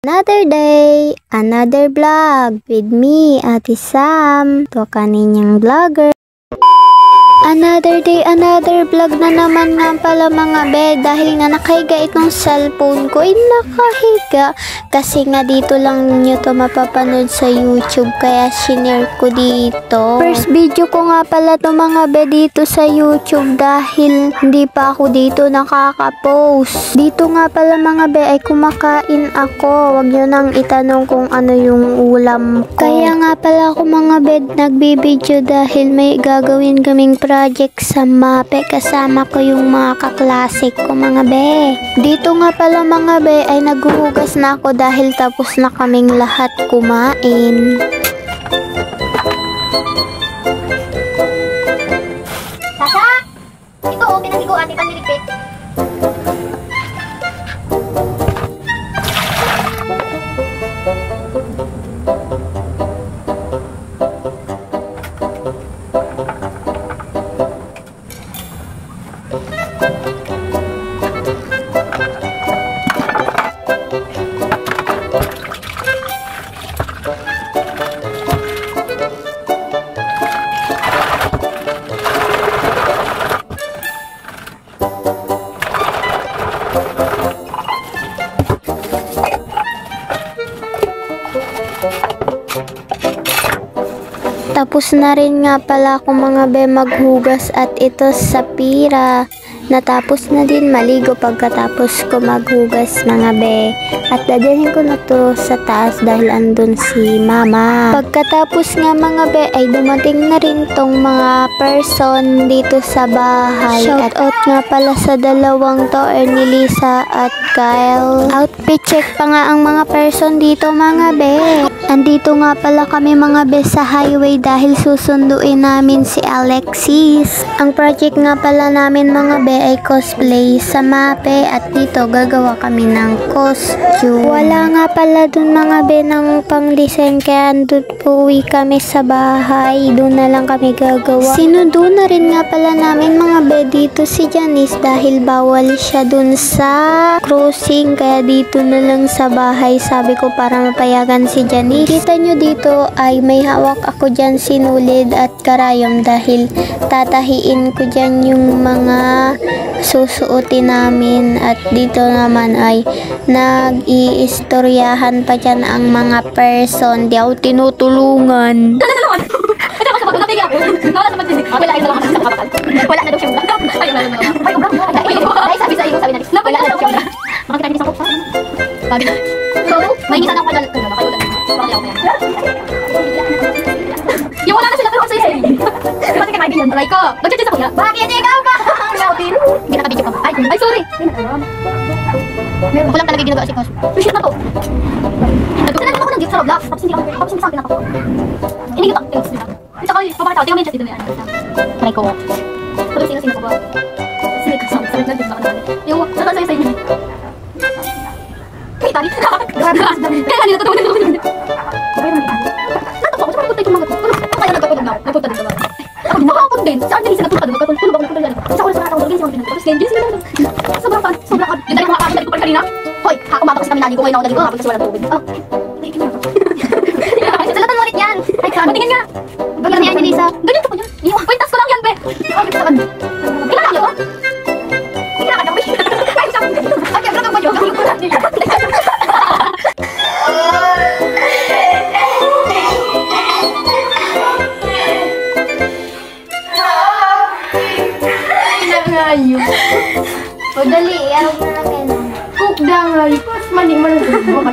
Another day, another vlog with me, Ate Sam, to kaninyang vlogger. Another day, another vlog na naman nga pala mga be, dahil nga nakahiga itong cellphone ko, nakahiga kasi nga dito lang nyo to mapapanood sa YouTube, kaya shinare ko dito. First video ko nga pala to mga be dito sa YouTube dahil hindi pa ako dito nakaka-post. Dito nga pala mga be ay kumakain ako, wag nyo nang itanong kung ano yung ulam ko. Kaya nga pala ako mga be nagbibideo dahil may gagawin kaming project sa MAPE, kasama ko yung mga kaklase ko mga be. Dito nga pala mga be ay naghuhugas na ako dahil tapos na kaming lahat kumain. Sasha! Ito o, pinagiguan, di panlilipit. Tapos na rin nga pala ako mga be maghugas at ito sa pira. Natapos na din maligo pagkatapos ko maghugas mga be. At dadalhin ko na to sa taas dahil andun si mama. Pagkatapos nga mga be ay dumating na rin tong mga person dito sa bahay. Shout out nga pala sa dalawang to, Ernelisa at Kyle. Outfit check pa nga ang mga person dito mga be. Andito nga pala kami mga be sa highway dahil susunduin namin si Alexis. Ang project nga pala namin mga be ay cosplay sa MAPE at dito gagawa kami ng costume. Wala nga pala dun mga be ng pang-design kaya andun uwi kami sa bahay. Doon na lang kami gagawa. Sinundo na rin nga pala namin mga be dito si Janice dahil bawal siya dun sa crossing kaya dito na lang sa bahay sabi ko para mapayagan si Janice. Kita nyo dito ay may hawak ako dyan sinulid at karayom dahil tatahiin ko dyan yung mga susuotin namin at dito naman ay nag-iistoryahan pa dyan ang mga person. Di ako tinutulungan. Wala na daw siyang vlog. Ay, wala na daw. Ay, sabi sa iyo, sabi na rin. Wala na daw siyang vlog. Makakita niyo sa kupa. Sabi na. So, may isa na ako kayo lang. Bakit ako yan? Yung wala na sila pero ako sa'yo. Bakit ka kaibigan? Aray ko. Nag-chat sa kuya. Bakit ikaw ba? Hindi nakabidyo ka ba? Ay, sorry. Ako lang talaga ginagawa si Kos. Shit na to. Sinabi ako ng gift sa Roblox. Tapos hindi sa akin ako. Inigit ako. At saka, papakita ko. Tingnan mo yung chat dito na yan. Aray ko. Pag sino ko ba? Sino ka sa akin? Nag-gift ako naman. Yung, sa'yo sa inyo. Hey, tari. Grabe ka. Kaya kanina totoo na. Natapos ako. Saan ko tayo kumagat? Kaya nagpapagod na ako. Nagpunta din naman. Ako din makakapon din. Saan din sila tulad? Tulog ako tulad. Sa oras na natawag. Ganyan sila. Tapos ganyan sila. Sobrang kan. Yung dali ko makakapon. Dali ko pa kanina. Hoy, kumabak kasi kami nani ko. Ngayon ako dali ko. Kapag kasi walang tubig. Salatan mo ulit yan. Ay, matingin nga. Ganyan niya, Lisa. Ganyan ko pa yan. Kwintas ko lang yan, be. Kailangan niyo to? Kailangan niyo, be. Ay, sabi ko. Ay, kailangan ko yun. Ayo. O dali, araw mo na kayo. Cook dangay. Mas maning man.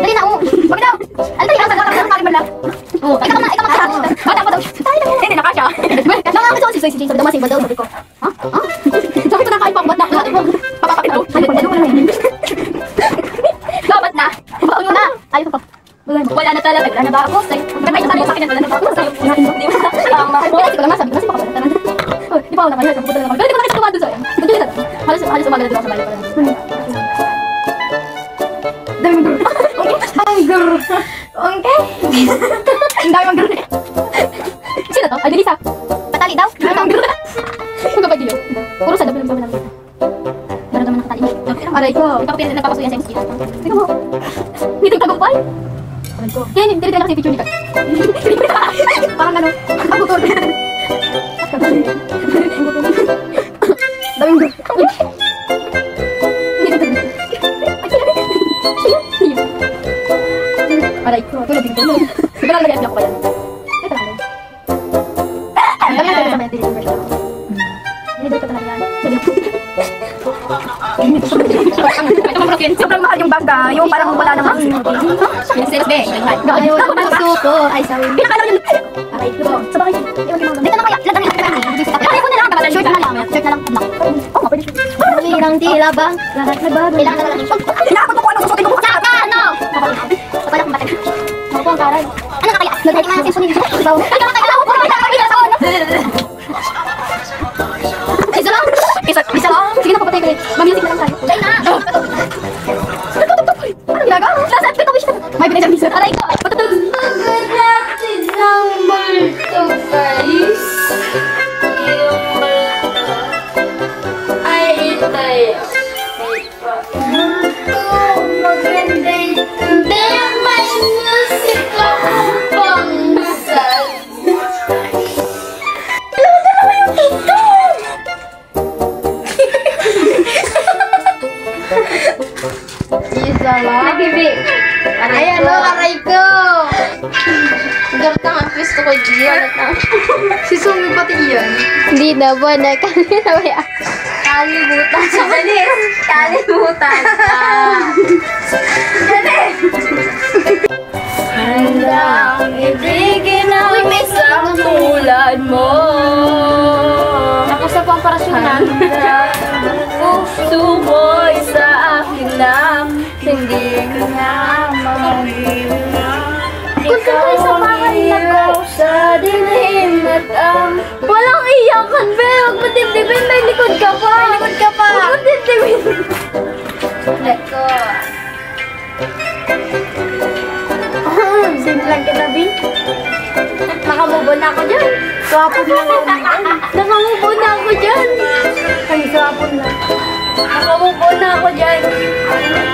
Dali na, Bakit daw? Ano tayo? Nasa kakak man lang. Oo. Ikaw na. Bata pa daw. Tayo na. Hindi, nakasya. Nakakasya ko si Soy. Sabi daw masing daw. Sabi ko. Ha? Sabi ko na kain pang ba't na. Papapakit ko. Ano ko na yan? Ba't na? Baon mo na. Ayun pa. Wala na talaga. Wala na ba ako? May sabi ko sa akin. Wala na ba ako? Sabi ko. Hindi mo na. Kasi ko lang nasabi. Kasi makapalitan. Di pa ako naman. Pupunta na naman. Pero di ko na kasi tumado sa'yo. Halos umaga na di ako sa bahay pala. Dami mag-guru. Ang guru. Okay. Ang dami mag-guru. Sino to? Ay, Denisa. Patali daw. Ang guru. Magkabag yun. Puro sa dabi lang namin. Meron naman nakatali. Aray ko. Ito ko pinapapasuyan sa MSG. Tingnan mo. Ngiting tagumpay. Yan, hindi rin kasi picture ni Kat. Parang ano, ang butol. Daming butol. Aray ko, tulad din tulog. Di ba nalagay ako ba yan? Ito lang. Ang dami natin sa mental version. Hindi ko talaga yan. Sobrang mahal yung bag ka. Yung parang wala namang. Yung sales be. Ayaw naman suko. Ay, sorry. Pinakala ko yung aray ko. Sa bakit? Dito na kaya. Lagyan nila. Ayaw ko na lang. Shirt na lang. Shirt na lang. Oh, pwede shirt. Hirang tila ba? Lahat na ba? Kailangan na lang. Kailangan ko kung ano susutin ko. Saka, ano? Kapala kong batag. Ako ang karan. Ano na kaya? Nagdating na natin sunin. Ay, kaya kaya lang. Puro may nakakabila sa ano. Isa lang. Isa lang. Sige na, papatay ko rin. Mamilisik na lang tayo. Dahil na. Ano ginagawa? Nasa at wish. May binay sa aray ko. Patutug. Pagkatid ng multo, guys. Yung multo ay itay. Multo, maganda hindi may musika ang pangsal. Isa lang. Nagibig. Ayan o, aray ko. Garta ang pisto ko diyan. Si Sumi pati yan. Hindi na ba? Nakalimutan. Kalimutan sa balis. Kalimutan. Handang ibigin ang isang tulad mo. Tapos na po ang parasyonan. Puso mo'y sa akin lang, hindi na mahirap. Kung tayo sa bahay na ko. Sa dilim at ang walang iyakan, be. Huwag mo dibdibin, may likod ka pa. May likod ka pa. Huwag mo dibdibin. Let go. Simplang kita, B. Nakamubo na ako dyan. Swapon na ako. Nakamubo na ako dyan. Ay, swapon na. Nakamubo na ako dyan.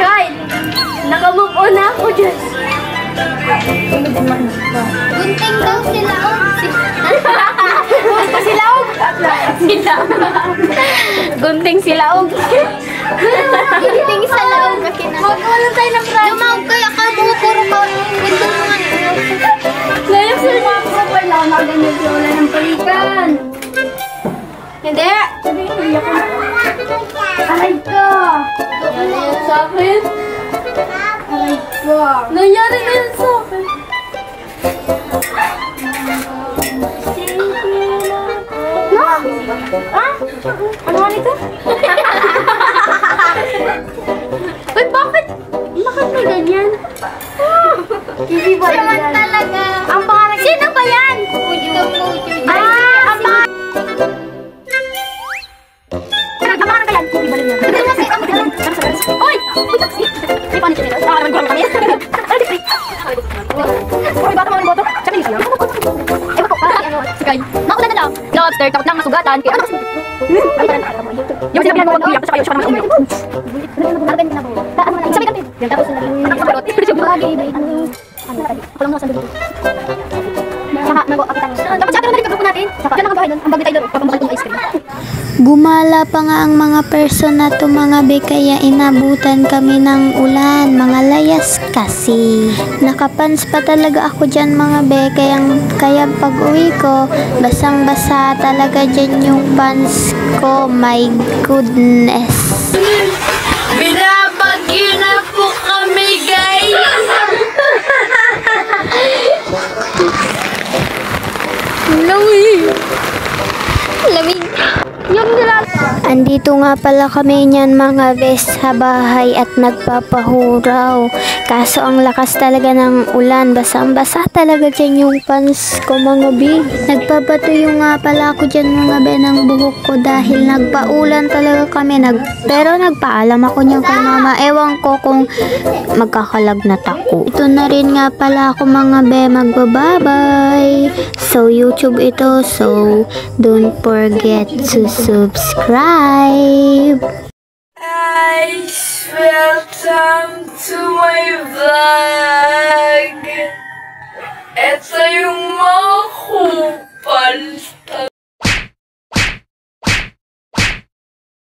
Kyle, nakamubo na ako dyan. Gunting daw sila. Silaog. Silaog. Gunting silaog. Gunting sa laog. Magkawalan tayo ng brand. Lumawag kaya ka mo. Puro ka. Gunting mo nga. Ngayon sila mga kapal lang. Maganyan siya. Wala ng palikan. Hindi. Sabi ko, iyak ko. Aray ka. Ano yan sa akin? Aray ka. Nangyari na yan sa akin. No? Ah? Ano nga nito? Uy, bakit? Bakit may ganyan? Hindi ba Naman yan? talaga. Ang pangalan. Sino ba yan? Pujo. Ang pangalan. Ang pangalan ka yan? Hindi ba yan? Uy! May panik nila. Ah, naman gulang kami. Uy, bata mga boto. Sabi niyo siya. Ewan ko, parang ano. Sige. Nakulan na lang. Lobster, takot lang masugatan. Kaya ano kasi? Yung sinabihan mo, mag-iyak. Tapos kayo siya naman umuwi. Arben na po. Sabi ka din. Tapos anak sa balot. Ako lang nasa dulo. Dapat siya na grupo natin. Diyan lang ang bahay nun. Ang bagay tayo doon. Papambakal itong ice cream. Gumala pa nga ang mga person na to mga be, kaya inabutan kami ng ulan, mga layas kasi. Nakapans pa talaga ako dyan mga be, kaya pag uwi ko, basang basa talaga dyan yung pants ko, my goodness. Binabagyo na po kami, guys! Lamig. Andito nga pala kami niyan mga bes sa bahay at nagpapahuraw. Kaso ang lakas talaga ng ulan. Basang-basa talaga dyan yung pants ko mga be. Nagpapatuyo nga pala ako dyan mga be ng buhok ko dahil nagpaulan talaga kami. Pero nagpaalam ako niyan kay mama. Ewan ko kung magkakalagnat ako. Ito na rin nga pala ako mga be. Magbababay. So YouTube ito. So don't forget to subscribe. Guys! Welcome to my vlog! Ito yung